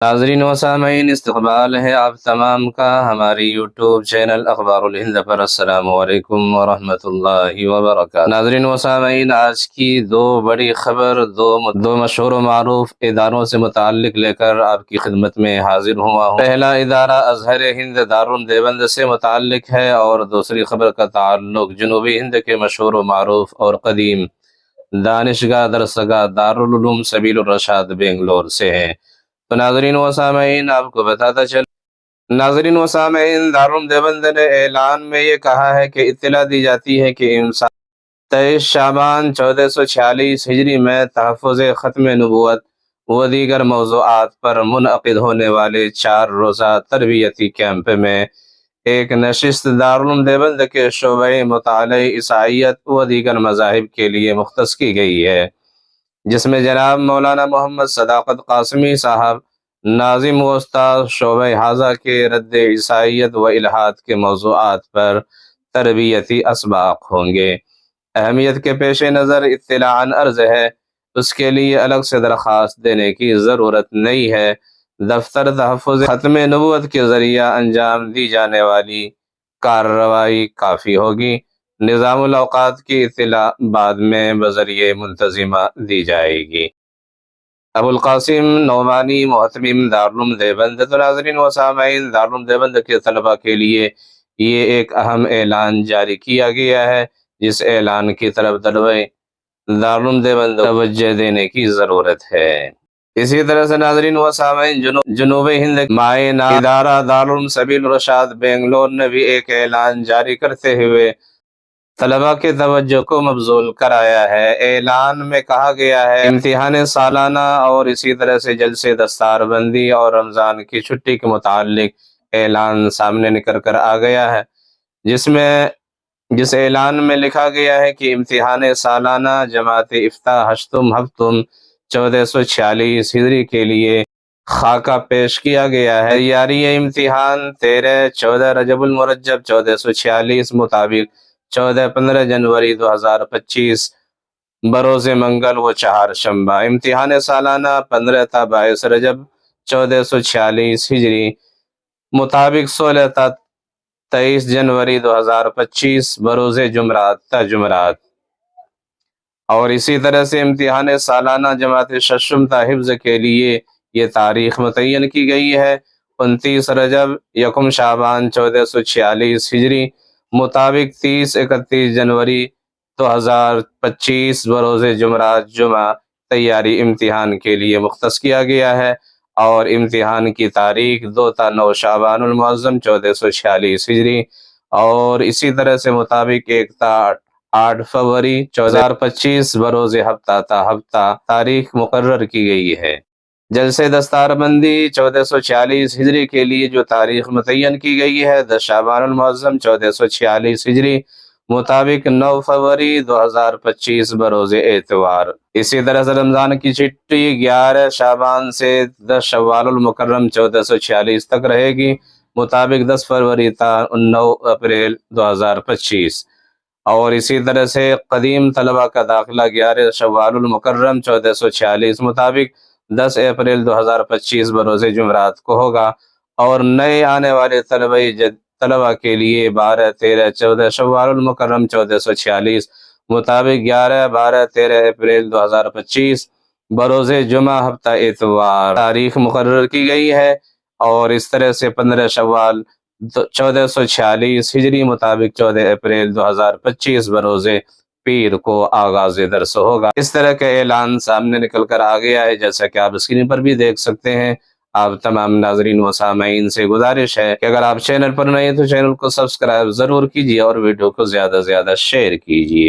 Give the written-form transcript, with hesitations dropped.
ناظرین و سامعین، استقبال ہے آپ تمام کا ہماری یوٹیوب چینل اخبار الہند پر۔ السلام علیکم ورحمۃ اللہ وبرکاتہ۔ ناظرین و سامعین، آج کی دو بڑی خبر دو مشہور و معروف اداروں سے متعلق لے کر آپ کی خدمت میں حاضر ہوا ہوں۔ پہلا ادارہ ازہر ہند دارالعلوم دیوبند سے متعلق ہے اور دوسری خبر کا تعلق جنوبی ہند کے مشہور و معروف اور قدیم دانشگاہ درسگاہ دارالعلوم سبیل الرشاد بنگلور سے ہے۔ تو ناظرین و سامعین، آپ کو بتاتا ناظرین و سامعین، دارالعلوم دیوبند نے اعلان میں یہ کہا ہے کہ اطلاع دی جاتی ہے کہ 23 شعبان 1446 ہجری میں تحفظ ختم نبوت و دیگر موضوعات پر منعقد ہونے والے 4 روزہ تربیتی کیمپ میں ایک نشست دارالعلوم دیوبند کے شعبہ مطالعہ عیسائیت و دیگر مذاہب کے لیے مختص کی گئی ہے، جس میں جناب مولانا محمد صداقت قاسمی صاحب ناظم و استاد شعبہ حاضہ کے رد عیسائیت و الحاد کے موضوعات پر تربیتی اسباق ہوں گے۔ اہمیت کے پیش نظر اطلاعاً عرض ہے، اس کے لیے الگ سے درخواست دینے کی ضرورت نہیں ہے۔ دفتر تحفظ ختم نبوت کے ذریعہ انجام دی جانے والی کارروائی کافی ہوگی۔ نظام الاوقات کی اطلاع بعد میں بذریعہ منتظمہ دی جائے گی۔ ابو القاسم نعمانی، محتمم دارالعلوم دیوبند۔ تو ناظرین و سامعین، دارالعلوم دیوبند کے طلبہ کے لیے یہ ایک اہم اعلان جاری کیا گیا ہے، جس اعلان کی طرف طلبہ دارالعلوم دیوبند توجہ دینے کی ضرورت ہے۔ اسی طرح سے ناظرین و سامعین، جنوبی ہند معائنہ ادارہ دارالعلوم سبیل الرشاد بنگلور نے بھی ایک اعلان جاری کرتے ہوئے طلبہ کے توجہ کو مبذول کرایا ہے۔ اعلان میں کہا گیا ہے، امتحان سالانہ اور اسی طرح سے جلسے دستار بندی اور رمضان کی چھٹی کے متعلق اعلان سامنے نکل کر آ گیا ہے، جس اعلان میں لکھا گیا ہے کہ امتحان سالانہ جماعت افتاح ہشتم ہفتم 1446 ہجری کے لیے خاکہ پیش کیا گیا ہے۔ تیاری امتحان 13-14 رجب المرجب 1446 مطابق 14-15 جنوری 2025 بروز منگل و چہارشنبہ۔ امتحان سالانہ 15 تا 22 رجب 1446 ہجری مطابق 16 تا 23 جنوری 2025 بروز جمعرات تا جمعرات۔ اور اسی طرح سے امتحان سالانہ جماعت ششم تا حفظ کے لیے یہ تاریخ متعین کی گئی ہے، 29 رجب 1 شعبان 1446 ہجری مطابق 30-31 جنوری 2025 بروز جمعرات جمعہ تیاری امتحان کے لیے مختص کیا گیا ہے، اور امتحان کی تاریخ 2 تا 9 شعبان المعظم 1446 ہجری اور اسی طرح سے مطابق 1 تا 8 فروری 2025 بروز ہفتہ تا ہفتہ تاریخ مقرر کی گئی ہے۔ جلسے دستار بندی 1446 ہجری کے لیے جو تاریخ متعین کی گئی ہے، 10 شعبان المعظم 1446 ہجری مطابق 9 فروری 2025 بروز اتوار۔ اسی طرح سے رمضان کی چھٹی 11 شعبان سے 10 شوال المکرم 1446 تک رہے گی، مطابق 10 فروری تا 9 اپریل 2025۔ اور اسی طرح سے قدیم طلبہ کا داخلہ 11 شوال المکرم 1446 مطابق 10 اپریل 2025 بروز جمعرات کو ہوگا، اور نئے آنے والے طلبہ کے لیے 12 13 14 شوال المکرم 1446 مطابق 11 12 13 اپریل 2025 بروز جمعہ ہفتہ اتوار تاریخ مقرر کی گئی ہے، اور اس طرح سے 15 شوال 1446 ہجری مطابق 14 اپریل 2025 بروز پیر کو آغاز درس ہوگا۔ اس طرح کا اعلان سامنے نکل کر آ گیا ہے، جیسا کہ آپ اسکرین پر بھی دیکھ سکتے ہیں۔ آپ تمام ناظرین و سامعین سے گزارش ہے کہ اگر آپ چینل پر نئے ہیں تو چینل کو سبسکرائب ضرور کیجیے اور ویڈیو کو زیادہ سے زیادہ شیئر کیجیے۔